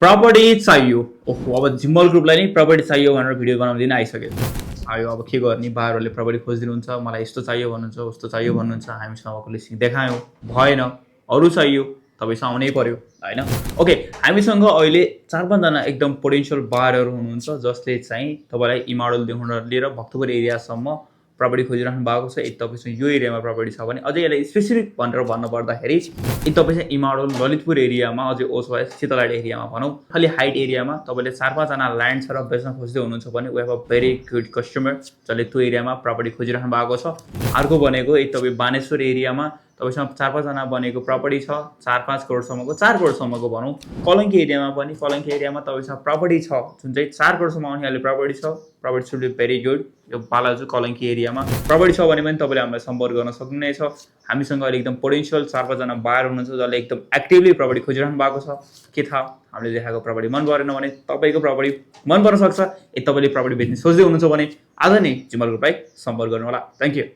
Property चाहियो। ओहो, अब जिम्मल ग्रुपलाई नै प्रपर्टी चाहियो भनेर भिडियो बनाउँदिन आइसक्यो। आयो अब के गर्ने, बाह्रहरूले प्रपर्टी खोजिदिनुहुन्छ, मलाई यस्तो चाहियो भन्नुहुन्छ, उस्तो चाहियो भन्नुहुन्छ, हामीसँग भएको लिस्टिङ देखायौँ, भएन, अरू चाहियो, तपाईँसँग आउनै पर्यो होइन। ओके, हामीसँग अहिले 4-5 जना एकदम पोटेन्सियल बायरहरू हुनुहुन्छ जसले चाहिँ तपाईँलाई इमाडोलदेखि लिएर भक्तपुर एरियासम्म प्रपर्टी खोजिराख्नु भएको छ। यदि तपाईँसँग यो एरियामा प्रपर्टी छ भने अझै यसलाई स्पेसिफिक भनेर भन्नुपर्दाखेरि यदि तपाईँसँग इमाडोल ललितपुर एरियामा अझै ओस भए शीतलहाट एरियामा भनौँ खालि हाइट एरियामा तपाईँले 4-5 जना ल्यान्ड छ र बेच्न खोज्दै हुनुहुन्छ भने we have a very good customer जसले त्यो एरियामा प्रपर्टी खोजिराख्नु भएको छ। अर्को भनेको यदि तपाईँ बानेश्वर एरियामा तपाईँसँग 4-5 जना बनेको प्रपर्टी छ 4-5 करोडसम्मको 4 करोडसम्मको भनौँ। कलङ्की एरियामा पनि कलङ्की एरियामा तपाईँसँग प्रपर्टी छ जुन चाहिँ 4 करोडसम्म आउने खाले प्रपर्टी छ। Property should be very good. यो बालाजु कलङ्की एरियामा प्रपर्टी छ भने पनि तपाईँले हामीलाई सम्पर्क गर्न सक्नुहुनेछ। हामीसँग अहिले एकदम पोटेन्सियल 4-5 जना बायर हुनुहुन्छ जसले एकदम एक्टिभली प्रपर्टी खोजिरहनु भएको छ। के थाहा हामीले देखाएको प्रपर्टी मन परेन भने तपाईँको प्रपर्टी मन पर्न सक्छ। यदि तपाईँले प्रपर्टी बेच्ने सोच्दै हुनुहुन्छ भने आज नै जिम्मल ग्रुपलाई सम्पर्क गर्नु होला। Thank you.